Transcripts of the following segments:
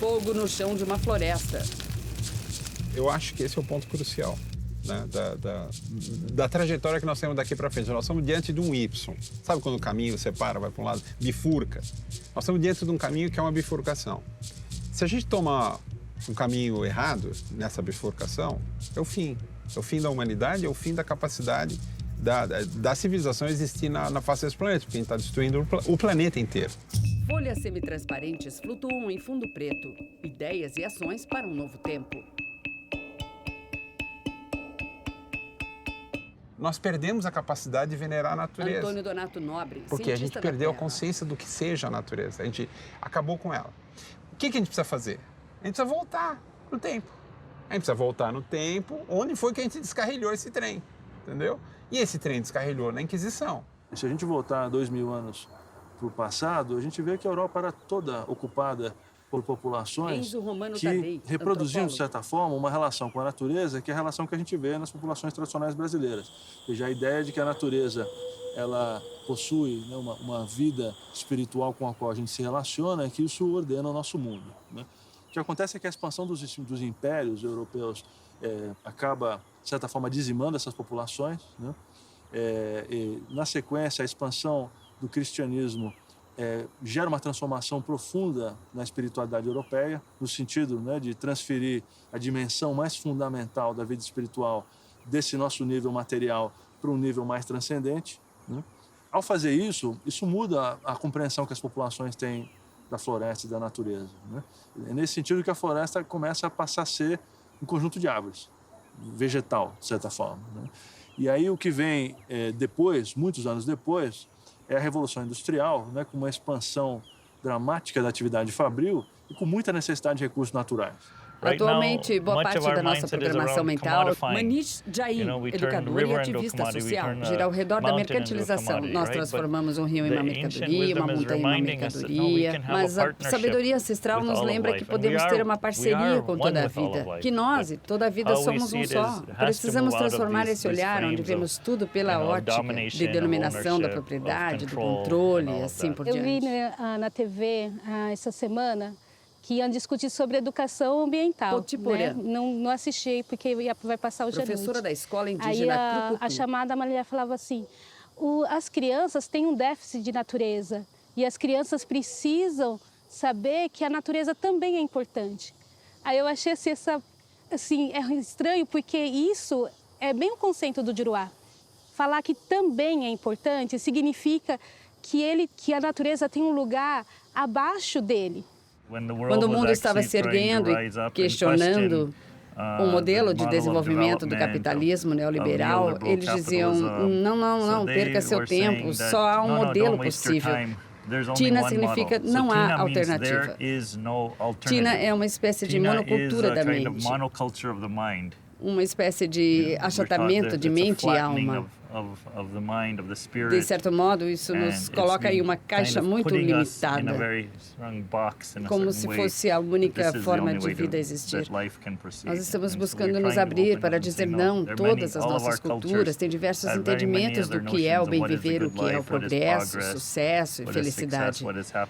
fogo no chão de uma floresta. Eu acho que esse é o ponto crucial, né, da trajetória que nós temos daqui para frente. Nós estamos diante de um Y. Sabe quando o caminho separa, vai para um lado, bifurca? Nós estamos diante de um caminho que é uma bifurcação. Se a gente tomar um caminho errado nessa bifurcação, é o fim. É o fim da humanidade, é o fim da capacidade da civilização existir na face desse planeta, porque a gente está destruindo o planeta inteiro. Folhas semitransparentes flutuam em fundo preto. Ideias e ações para um novo tempo. Nós perdemos a capacidade de venerar a natureza. Antônio Donato Nobre, porque a gente cientista perdeu a da Terra. consciência do que seja a natureza. A gente acabou com ela. O que a gente precisa fazer? A gente precisa voltar no tempo. A gente precisa voltar no tempo onde foi que a gente descarrilhou esse trem, entendeu? E esse trem descarrilhou na Inquisição. Se a gente voltar 2000 anos para o passado, a gente vê que a Europa era toda ocupada por populações Enzo Romano que Tadei, reproduziam, de antropólogo. certa forma, uma relação com a natureza, que é a relação que a gente vê nas populações tradicionais brasileiras. Ou seja, a ideia de que a natureza ela possui, né, uma vida espiritual com a qual a gente se relaciona, que isso ordena o nosso mundo, né? O que acontece é que a expansão dos impérios europeus acaba, de certa forma, dizimando essas populações, né? E, na sequência, a expansão do cristianismo gera uma transformação profunda na espiritualidade europeia, no sentido, né, de transferir a dimensão mais fundamental da vida espiritual desse nosso nível material para um nível mais transcendente, né? Ao fazer isso, isso muda a compreensão que as populações têm da floresta e da natureza, né? É nesse sentido que a floresta começa a passar a ser um conjunto de árvores, vegetal, de certa forma, né? E aí o que vem depois, muitos anos depois, é a Revolução Industrial, né, com uma expansão dramática da atividade fabril e com muita necessidade de recursos naturais. Atualmente, boa parte da nossa programação mental, Manish Jain, educador e ativista social, gira ao redor da mercantilização. Nós transformamos um rio em uma mercadoria, uma montanha em uma mercadoria, mas a sabedoria ancestral nos lembra que podemos ter uma parceria com toda a vida, que nós e toda a vida somos um só. Precisamos transformar esse olhar onde vemos tudo pela ótica de denominação da propriedade, do controle e assim por diante. Eu vi na TV essa semana que iam discutir sobre educação ambiental. Né? Não assisti, porque vai passar o dia Professora da escola indígena Aí a chamada mulher falava assim, as crianças têm um déficit de natureza e as crianças precisam saber que a natureza também é importante. Aí eu achei assim, é estranho, porque isso é bem o conceito do Juruá. Falar que também é importante significa que a natureza tem um lugar abaixo dele. Quando o mundo estava se erguendo e questionando o modelo de desenvolvimento do capitalismo neoliberal, eles diziam, não, perca seu tempo, só há um modelo possível. Tina significa não há alternativa. Tina é uma espécie de monocultura da mente, uma espécie de achatamento de mente e alma. De certo modo, isso nos coloca em uma caixa muito limitada, como se fosse a única forma de vida a existir. Nós estamos buscando nos abrir para dizer não. Todas as nossas culturas têm diversos entendimentos do que é o bem viver, o que é o progresso, sucesso e felicidade.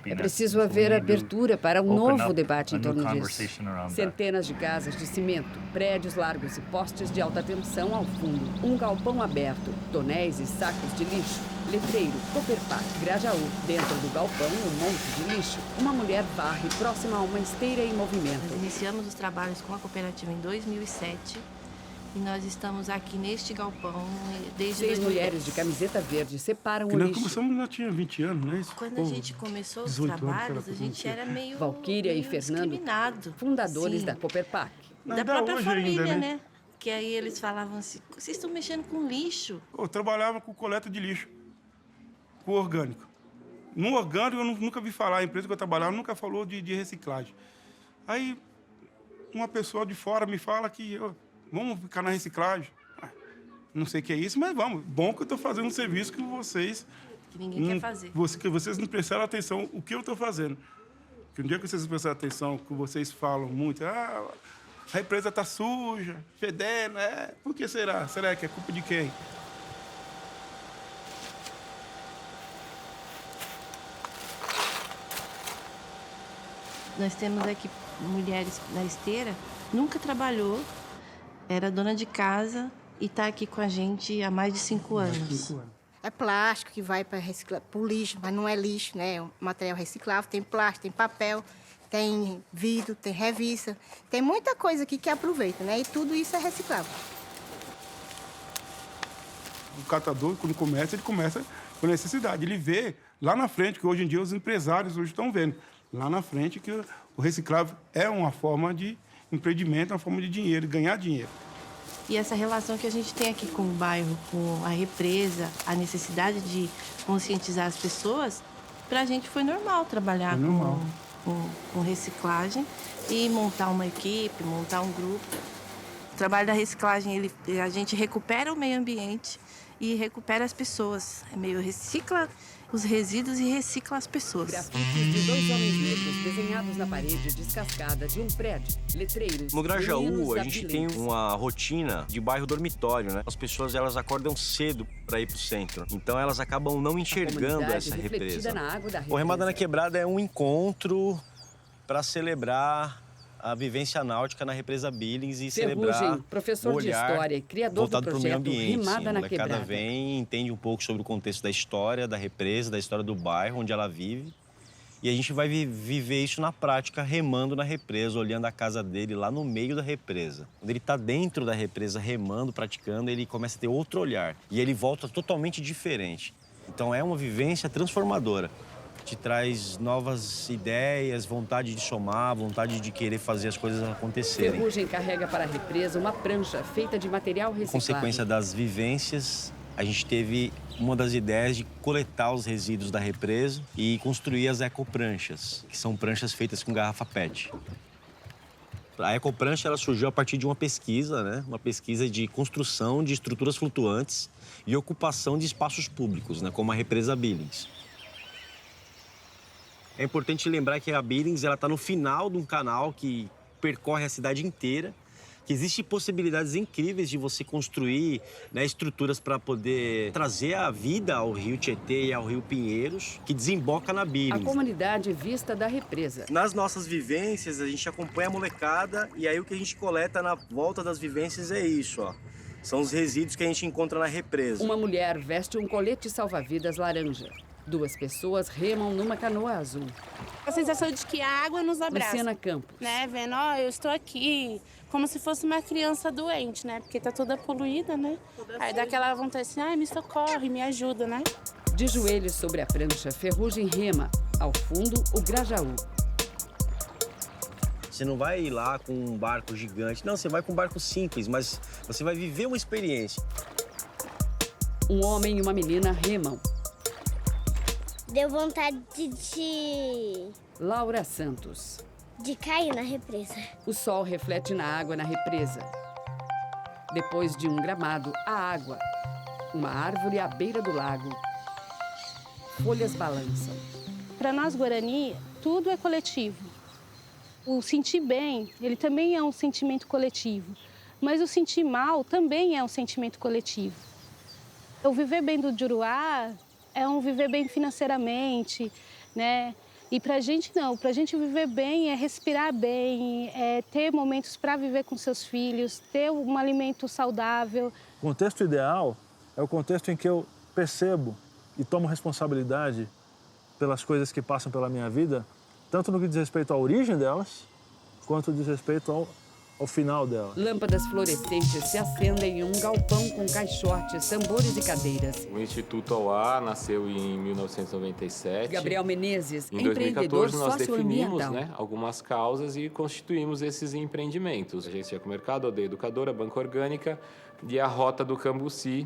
É preciso haver abertura para um novo debate em torno disso. Centenas de casas de cimento, prédios largos e postes de alta tensão ao fundo, um galpão aberto, tonéis e sacos de lixo, letreiro, Copperpac, Grajaú. Dentro do galpão, um monte de lixo. Uma mulher varre próxima a uma esteira em movimento. Nós iniciamos os trabalhos com a cooperativa em 2007 e nós estamos aqui neste galpão desde 6 2010. mulheres de camiseta verde separam o nós lixo. começamos, já tinha 20 anos, não é isso? Quando a gente começou os trabalhos, a gente era meio Valquíria e Fernando, discriminado. fundadores Sim. da Copperpac. Da própria família, né? Que aí eles falavam assim, vocês estão mexendo com lixo. Eu trabalhava com coleta de lixo, com orgânico. No orgânico eu nunca vi falar, a empresa que eu trabalhava nunca falou de reciclagem. Aí uma pessoa de fora me fala que vamos ficar na reciclagem. Não sei o que é isso, mas vamos. Bom que eu estou fazendo um serviço que vocês... Que ninguém quer fazer. Que vocês não prestaram atenção o que eu estou fazendo. Que um dia que vocês prestaram atenção, que vocês falam muito, a empresa está suja, fedendo, por que será? Será que é culpa de quem? Nós temos aqui mulheres na esteira, nunca trabalhou, era dona de casa e está aqui com a gente há mais de 5 anos. É plástico que vai para reciclar, para o lixo, mas não é lixo, né? É um material reciclável, tem plástico, tem papel, tem vidro, tem revista, tem muita coisa aqui que aproveita, né? E tudo isso é reciclável. O catador, quando começa, ele começa com necessidade. Ele vê lá na frente, que hoje em dia os empresários hoje estão vendo, lá na frente que o reciclável é uma forma de empreendimento, uma forma de dinheiro, ganhar dinheiro. E essa relação que a gente tem aqui com o bairro, com a represa, a necessidade de conscientizar as pessoas, para a gente foi normal trabalhar com reciclagem e montar uma equipe, montar um grupo. O trabalho da reciclagem, a gente recupera o meio ambiente e recupera as pessoas. É meio recicla os resíduos e recicla as pessoas. Grafites de 2 homens negros desenhados na parede descascada de um prédio. Letreiros. No Grajaú, a gente tem uma rotina de bairro dormitório, né? As pessoas, elas acordam cedo para ir pro centro. Então, elas acabam não enxergando essa represa. Na água da represa. O Remada na Quebrada é um encontro para celebrar a vivência náutica na represa Billings e celebrar professor o olhar de história e criador do projeto Remada na Quebrada. A molecada vem, entende um pouco sobre o contexto da história da represa, da história do bairro onde ela vive. E a gente vai viver isso na prática, remando na represa, olhando a casa dele lá no meio da represa. Quando ele está dentro da represa, remando, praticando, ele começa a ter outro olhar. E ele volta totalmente diferente. Então é uma vivência transformadora. Te traz novas ideias, vontade de somar, vontade de querer fazer as coisas acontecerem. Ferrugem carrega para a represa uma prancha feita de material reciclado. Consequência das vivências, a gente teve uma das ideias de coletar os resíduos da represa e construir as ecopranchas, que são pranchas feitas com garrafa PET. A ecoprancha ela surgiu a partir de uma pesquisa, né? Uma pesquisa de construção de estruturas flutuantes e ocupação de espaços públicos, né? Como a represa Billings. É importante lembrar que a Billings está no final de um canal que percorre a cidade inteira, que existem possibilidades incríveis de você construir, né, estruturas para poder trazer a vida ao rio Tietê e ao rio Pinheiros, que desemboca na Billings. A comunidade vista da represa. Nas nossas vivências, a gente acompanha a molecada e aí o que a gente coleta na volta das vivências é isso, ó. São os resíduos que a gente encontra na represa. Uma mulher veste um colete salva-vidas laranja. 2 pessoas remam numa canoa azul. A sensação de que a água nos abraça. Luciana Campos. Né? Vendo, ó, eu estou aqui, como se fosse uma criança doente, né? Porque tá toda poluída, né? Aí dá aquela vontade assim, ai, me socorre, me ajuda, né? De joelhos sobre a prancha, Ferrugem rema. Ao fundo, o Grajaú. Você não vai ir lá com um barco gigante. Não, você vai com um barco simples, mas você vai viver uma experiência. Um homem e uma menina remam. Deu vontade de Laura Santos. cair na represa. O sol reflete na água na represa. Depois de um gramado, a água. Uma árvore à beira do lago. Folhas balançam. Para nós, Guarani, tudo é coletivo. O sentir bem, ele também é um sentimento coletivo. Mas o sentir mal também é um sentimento coletivo. O viver bem do Juruá é um viver bem financeiramente, né? E pra gente não, pra gente viver bem é respirar bem, é ter momentos para viver com seus filhos, ter um alimento saudável. O contexto ideal é o contexto em que eu percebo e tomo responsabilidade pelas coisas que passam pela minha vida, tanto no que diz respeito à origem delas, quanto diz respeito ao final dela. Lâmpadas fluorescentes se acendem em um galpão com caixotes, tambores e cadeiras. O Instituto Auá nasceu em 1997. Gabriel Menezes, em empreendedor 2014, nós definimos, socioambiental. algumas causas e constituímos esses empreendimentos. Agência Ecomercado, Aldeia Educadora, Banca Orgânica e a Rota do Cambuci,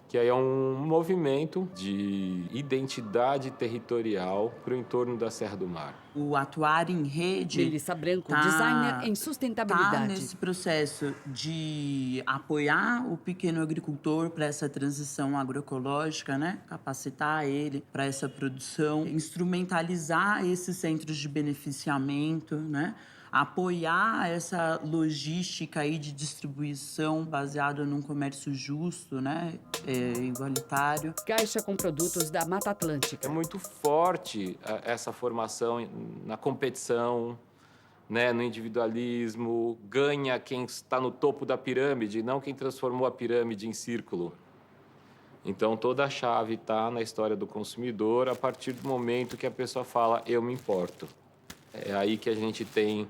que aí é um movimento de identidade territorial para o entorno da Serra do Mar. O atuar em rede... Melissa Branco, designer em sustentabilidade. Está nesse processo de apoiar o pequeno agricultor para essa transição agroecológica, né? Capacitar ele para essa produção, instrumentalizar esses centros de beneficiamento, né? Apoiar essa logística aí de distribuição baseada num comércio justo, né? Igualitário. Caixa com produtos da Mata Atlântica. É muito forte essa formação na competição, né, no individualismo, ganha quem está no topo da pirâmide, não quem transformou a pirâmide em círculo. Então, toda a chave está na história do consumidor a partir do momento que a pessoa fala, eu me importo. É aí que a gente tem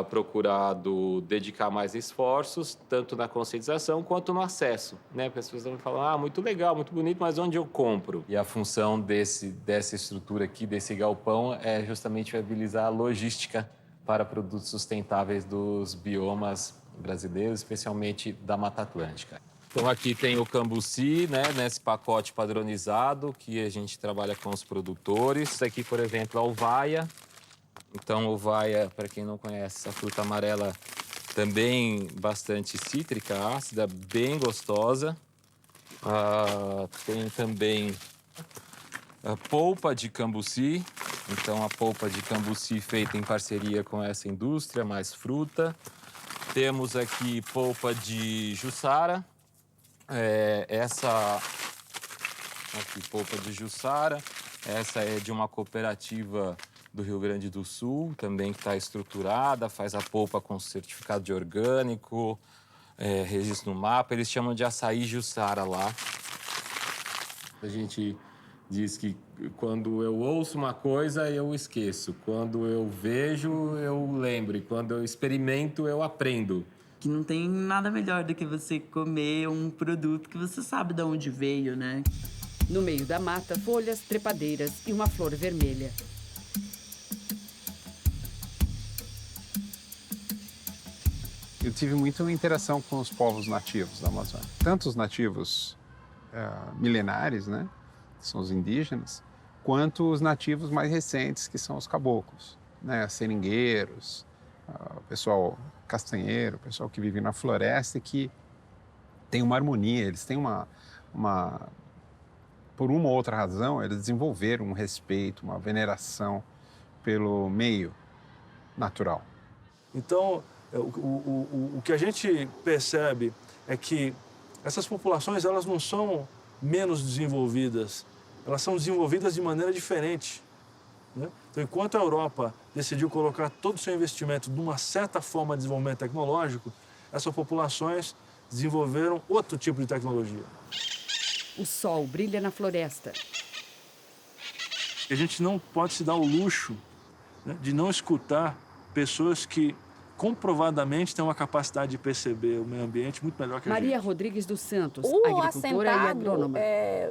procurado dedicar mais esforços, tanto na conscientização quanto no acesso, né? As pessoas vão falar, muito legal, muito bonito, mas onde eu compro? E a função dessa estrutura aqui, desse galpão, é justamente viabilizar a logística para produtos sustentáveis dos biomas brasileiros, especialmente da Mata Atlântica. Então, aqui tem o Cambuci, né, nesse pacote padronizado, que a gente trabalha com os produtores. Isso aqui, por exemplo, é a uvaia. Então, uvaia, para quem não conhece, essa fruta amarela também bastante cítrica, ácida, bem gostosa. Tem também a polpa de cambuci. Então, a polpa de cambuci feita em parceria com essa indústria, mais fruta. Temos aqui polpa de jussara. Polpa de jussara. Essa é de uma cooperativa do Rio Grande do Sul, também que está estruturada, faz a polpa com certificado de orgânico, registro no mapa. Eles chamam de açaí jussara lá. A gente diz que quando eu ouço uma coisa, eu esqueço. Quando eu vejo, eu lembro. E quando eu experimento, eu aprendo. Que não tem nada melhor do que você comer um produto que você sabe de onde veio, né? No meio da mata, folhas, trepadeiras e uma flor vermelha. Eu tive muita interação com os povos nativos da Amazônia. Tanto os nativos milenares, né, que são os indígenas, quanto os nativos mais recentes, que são os caboclos, né, seringueiros, o pessoal castanheiro, o pessoal que vive na floresta e que tem uma harmonia, eles têm por uma ou outra razão, eles desenvolveram um respeito, uma veneração pelo meio natural. Então, o que a gente percebe é que essas populações, elas não são menos desenvolvidas, elas são desenvolvidas de maneira diferente, né? Então, enquanto a Europa decidiu colocar todo o seu investimento numa certa forma de desenvolvimento tecnológico, essas populações desenvolveram outro tipo de tecnologia. O sol brilha na floresta. A gente não pode se dar o luxo, né, de não escutar pessoas que comprovadamente têm uma capacidade de perceber o meio ambiente muito melhor que a gente. Maria Rodrigues dos Santos, o agricultora e agrônoma.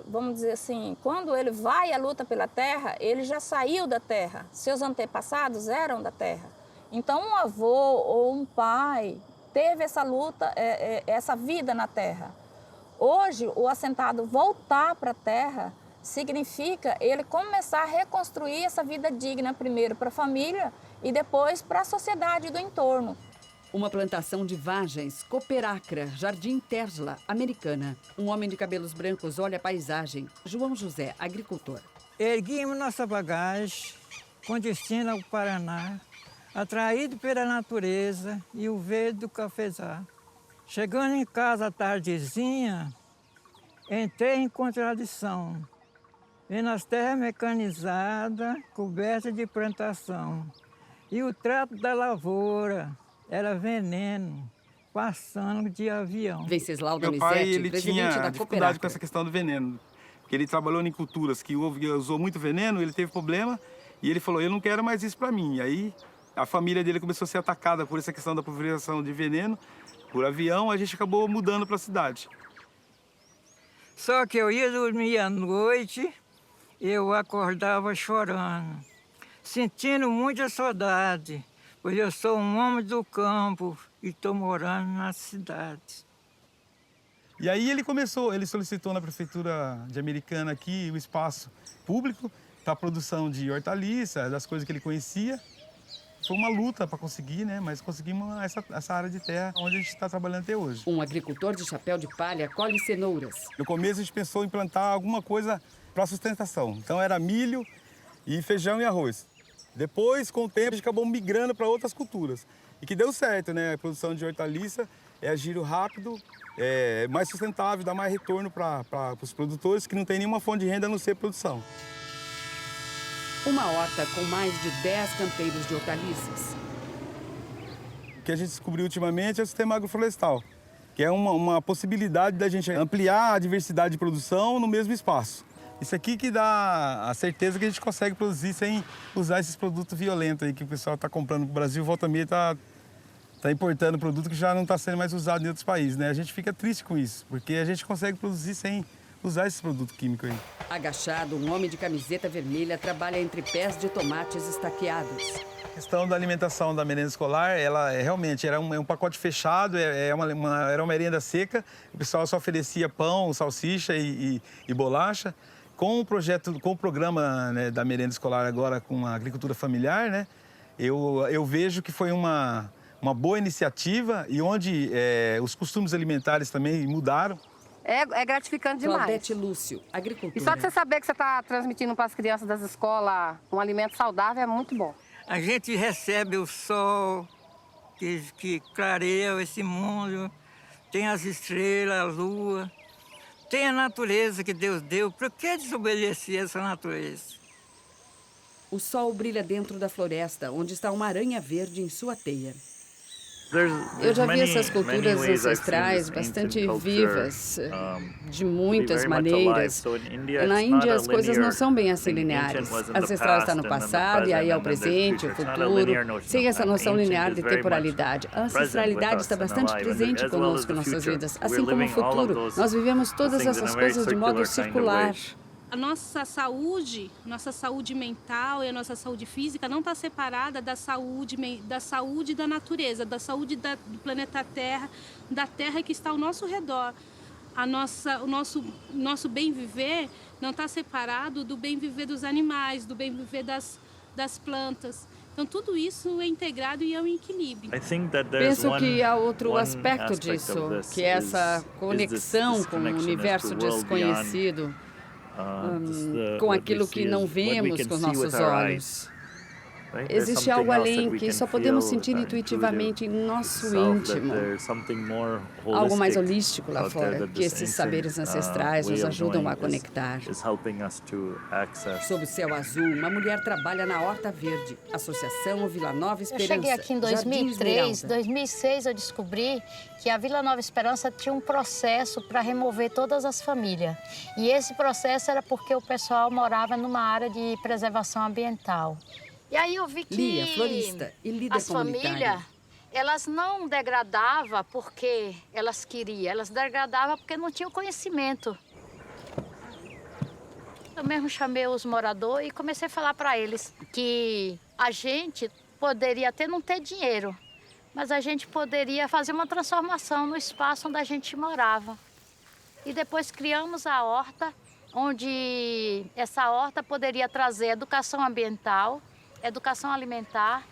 Vamos dizer assim, quando ele vai à luta pela terra, ele já saiu da terra. Seus antepassados eram da terra. Então, um avô ou um pai teve essa luta, essa vida na terra. Hoje, o assentado voltar para a terra significa ele começar a reconstruir essa vida digna, primeiro para a família e depois para a sociedade do entorno. Uma plantação de vagens, Cooperacra, Jardim Tesla, Americana. Um homem de cabelos brancos olha a paisagem. João José, agricultor. Erguimos nossa bagagem com destino ao Paraná, atraído pela natureza e o verde do cafezal. Chegando em casa à tardezinha, entrei em contradição. E nas terras mecanizadas, cobertas de plantação. E o trato da lavoura era veneno, passando de avião. Venceslau Meu pai, ele tinha dificuldade com essa questão do veneno. Porque ele trabalhou em culturas que usou muito veneno, ele teve problema. E ele falou, eu não quero mais isso para mim. E aí a família dele começou a ser atacada por essa questão da pulverização de veneno. Por avião, a gente acabou mudando para a cidade. Só que eu ia dormir à noite, eu acordava chorando, sentindo muita saudade, pois eu sou um homem do campo e estou morando na cidade. E aí ele solicitou na prefeitura de Americana aqui o espaço público para a produção de hortaliças, das coisas que ele conhecia. Foi uma luta para conseguir, né? Mas conseguimos essa área de terra onde a gente está trabalhando até hoje. Um agricultor de chapéu de palha colhe cenouras. No começo a gente pensou em plantar alguma coisa para sustentação. Então era milho e feijão e arroz. Depois, com o tempo, a gente acabou migrando para outras culturas. E que deu certo, né? A produção de hortaliça é giro rápido, é mais sustentável, dá mais retorno para os produtores que não tem nenhuma fonte de renda a não ser produção. Uma horta com mais de 10 canteiros de hortaliças. O que a gente descobriu ultimamente é o sistema agroflorestal, que é uma possibilidade da gente ampliar a diversidade de produção no mesmo espaço. Isso aqui que dá a certeza que a gente consegue produzir sem usar esses produtos violentos aí que o pessoal está comprando. O Brasil, volta e meia, está importando produto que já não está sendo mais usado em outros países, né? A gente fica triste com isso, porque a gente consegue produzir sem usar esses produtos químicos aí. Agachado, um homem de camiseta vermelha trabalha entre pés de tomates estaqueados. A questão da alimentação da merenda escolar, ela realmente era um pacote fechado, era uma merenda seca. O pessoal só oferecia pão, salsicha e bolacha. Com o programa, né, da merenda escolar agora com a agricultura familiar, né, eu vejo que foi uma boa iniciativa e onde os costumes alimentares também mudaram. É gratificante demais. Claudete Lúcio, agricultura. E só de você saber que você está transmitindo para as crianças das escolas um alimento saudável é muito bom. A gente recebe o sol que clareia esse mundo, tem as estrelas, a lua, tem a natureza que Deus deu. Por que desobedecer essa natureza? O sol brilha dentro da floresta, onde está uma aranha verde em sua teia. Eu já vi essas culturas ancestrais bastante vivas, de muitas maneiras. Na Índia, as coisas não são bem assim lineares. Ancestral está no passado, e aí é o presente, o futuro, sem essa noção linear de temporalidade. A ancestralidade está bastante presente conosco em nossas vidas, assim como o futuro. Nós vivemos todas essas coisas de modo circular. A nossa saúde mental e a nossa saúde física não está separada da saúde da natureza, da saúde do planeta Terra, da terra que está ao nosso redor. O nosso bem viver não está separado do bem viver dos animais, do bem viver das plantas. Então, tudo isso é integrado e é um equilíbrio. Penso que há outro aspecto disso, que é essa conexão com o universo desconhecido. Com aquilo que não vemos com os nossos olhos. Existe algo além que só podemos sentir intuitivamente em nosso íntimo. Algo mais holístico lá fora, que esses saberes ancestrais nos ajudam a conectar. Sob o céu azul, uma mulher trabalha na Horta Verde, Associação Vila Nova Esperança. Eu cheguei aqui em 2003, 2006 eu descobri que a Vila Nova Esperança tinha um processo para remover todas as famílias. E esse processo era porque o pessoal morava numa área de preservação ambiental. E aí eu vi que Lia, florista e líder as famílias, elas não degradavam porque elas queriam, elas degradavam porque não tinham conhecimento. Eu mesmo chamei os moradores e comecei a falar para eles que a gente poderia até não ter dinheiro, mas a gente poderia fazer uma transformação no espaço onde a gente morava. E depois criamos a horta, onde essa horta poderia trazer educação ambiental, educação alimentar.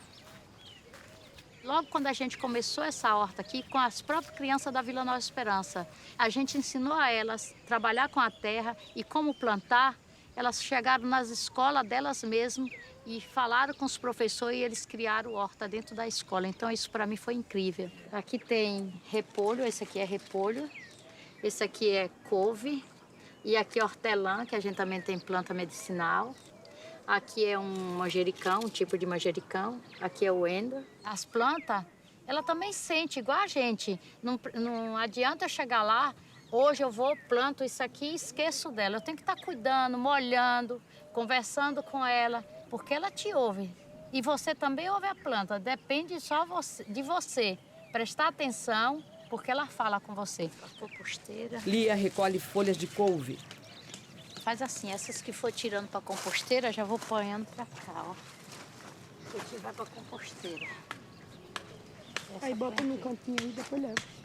Logo quando a gente começou essa horta aqui, com as próprias crianças da Vila Nova Esperança, a gente ensinou a elas a trabalhar com a terra e como plantar. Elas chegaram nas escolas delas mesmas e falaram com os professores e eles criaram horta dentro da escola. Então isso para mim foi incrível. Aqui tem repolho, esse aqui é repolho, esse aqui é couve e aqui é hortelã, que a gente também tem planta medicinal. Aqui é um manjericão, um tipo de manjericão. Aqui é o endo. As plantas, ela também sente igual a gente. Não adianta eu chegar lá, hoje eu vou, planto isso aqui e esqueço dela. Eu tenho que estar cuidando, molhando, conversando com ela, porque ela te ouve. E você também ouve a planta. Depende só de você prestar atenção, porque ela fala com você. A composteira. Lia recolhe folhas de couve. Faz assim, essas que for tirando para composteira, já vou ponhando para cá, ó. Esse aqui vai para composteira. Aí bota no cantinho aí e depois leva.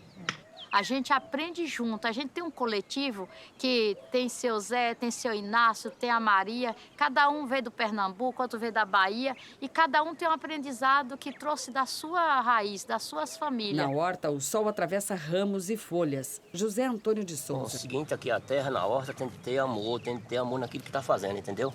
A gente aprende junto, a gente tem um coletivo que tem seu Zé, tem seu Inácio, tem a Maria, cada um veio do Pernambuco, outro veio da Bahia, e cada um tem um aprendizado que trouxe da sua raiz, das suas famílias. Na horta, o sol atravessa ramos e folhas. José Antônio de Souza. O seguinte, aqui a terra na horta tem que ter amor naquilo que tá fazendo, entendeu?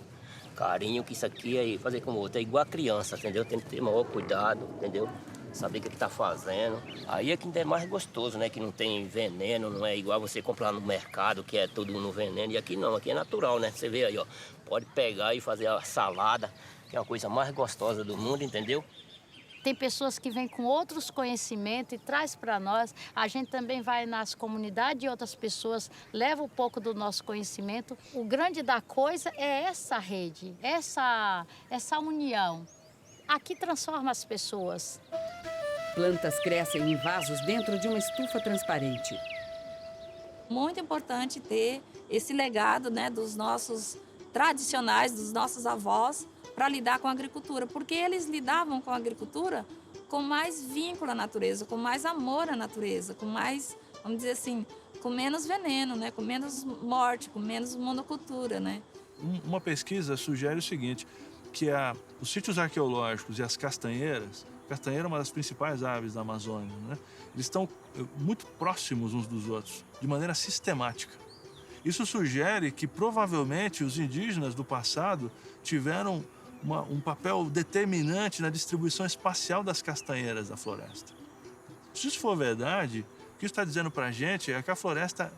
Carinho, que isso aqui é fazer como outro, é igual a criança, entendeu? Tem que ter maior cuidado, entendeu? Saber o que tá fazendo. Aí é que ainda é mais gostoso, né? Que não tem veneno, não é igual você comprar no mercado, que é tudo no veneno. E aqui não, aqui é natural, né? Você vê aí, ó. Pode pegar e fazer a salada, que é a coisa mais gostosa do mundo, entendeu? Tem pessoas que vêm com outros conhecimentos e traz para nós. A gente também vai nas comunidades de outras pessoas, leva um pouco do nosso conhecimento. O grande da coisa é essa rede, essa união. Aqui transforma as pessoas. Plantas crescem em vasos dentro de uma estufa transparente. Muito importante ter esse legado, né, dos nossos tradicionais, dos nossos avós, para lidar com a agricultura, porque eles lidavam com a agricultura com mais vínculo à natureza, com mais amor à natureza, com mais, vamos dizer assim, com menos veneno, né? Com menos morte, com menos monocultura, né? Uma pesquisa sugere o seguinte, que os sítios arqueológicos e as castanheiras, castanheira é uma das principais aves da Amazônia, né? Eles estão muito próximos uns dos outros, de maneira sistemática. Isso sugere que provavelmente os indígenas do passado tiveram um papel determinante na distribuição espacial das castanheiras da floresta. Se isso for verdade, o que isso está dizendo para a gente é que a floresta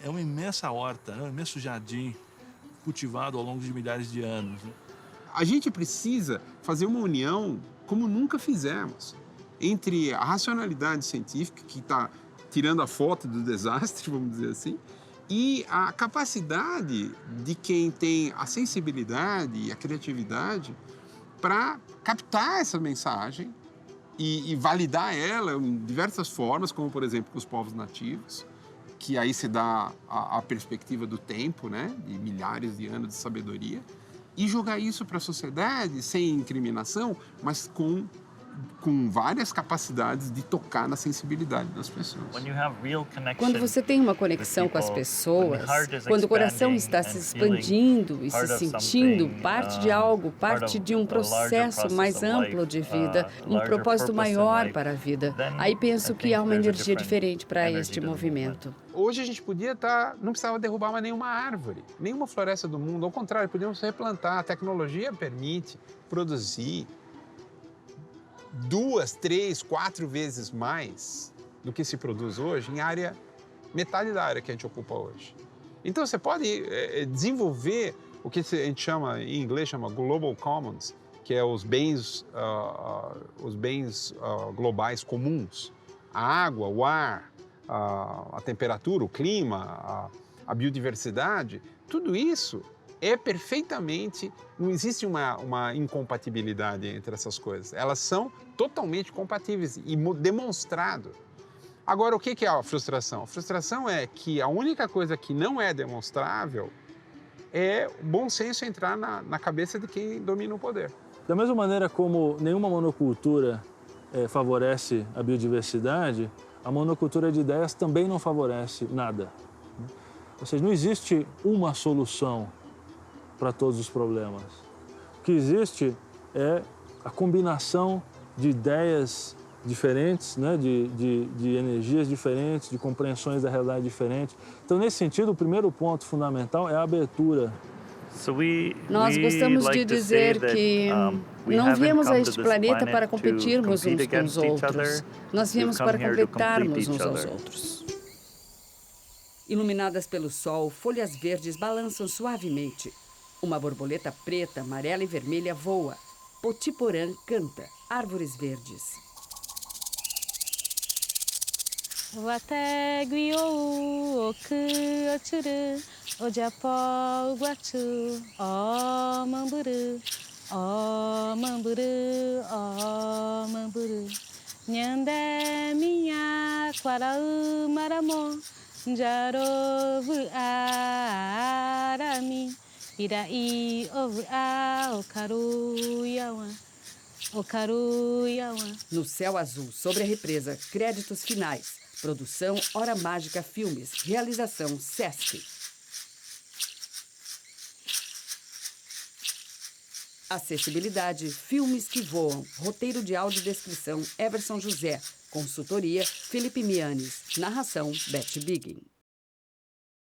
é uma imensa horta, né? Um imenso jardim cultivado ao longo de milhares de anos, né? A gente precisa fazer uma união como nunca fizemos entre a racionalidade científica, que está tirando a foto do desastre, vamos dizer assim, e a capacidade de quem tem a sensibilidade e a criatividade para captar essa mensagem e validar ela em diversas formas, como, por exemplo, com os povos nativos, que aí se dá a perspectiva do tempo, né, de milhares de anos de sabedoria, e jogar isso para a sociedade sem incriminação, mas com várias capacidades de tocar na sensibilidade das pessoas. Quando você tem uma conexão com as pessoas, quando o coração está se expandindo e se sentindo parte de algo, parte de um processo mais amplo de vida, um propósito maior para a vida, aí penso que há uma energia diferente para este movimento. Hoje a gente não precisava derrubar mais nenhuma árvore, nenhuma floresta do mundo, ao contrário, podíamos replantar. A tecnologia permite produzir 2, 3, 4 vezes mais do que se produz hoje em metade da área que a gente ocupa hoje. Então você pode desenvolver o que a gente chama, em inglês, Global Commons, que é os bens globais comuns. A água, o ar, a temperatura, o clima, a biodiversidade, tudo isso é perfeitamente... Não existe uma incompatibilidade entre essas coisas. Elas são totalmente compatíveis e demonstrado. Agora, o que é a frustração? A frustração é que a única coisa que não é demonstrável é o bom senso entrar na cabeça de quem domina o poder. Da mesma maneira como nenhuma monocultura favorece a biodiversidade, a monocultura de ideias também não favorece nada. Ou seja, não existe uma solução para todos os problemas. O que existe é a combinação de ideias diferentes, né? de energias diferentes, de compreensões da realidade diferentes. Então, nesse sentido, o primeiro ponto fundamental é a abertura. Nós gostamos de dizer que não viemos a este planeta para competirmos uns com os outros. Nós viemos para completarmos uns aos outros. Iluminadas pelo sol, folhas verdes balançam suavemente. Uma borboleta preta, amarela e vermelha voa. Potiporã canta. Árvores verdes. No céu azul, sobre a represa, créditos finais. Produção Hora Mágica Filmes. Realização Sesc. Acessibilidade, filmes que voam. Roteiro de audiodescrição, Everson José. Consultoria, Felipe Mianes. Narração, Beth Biggin.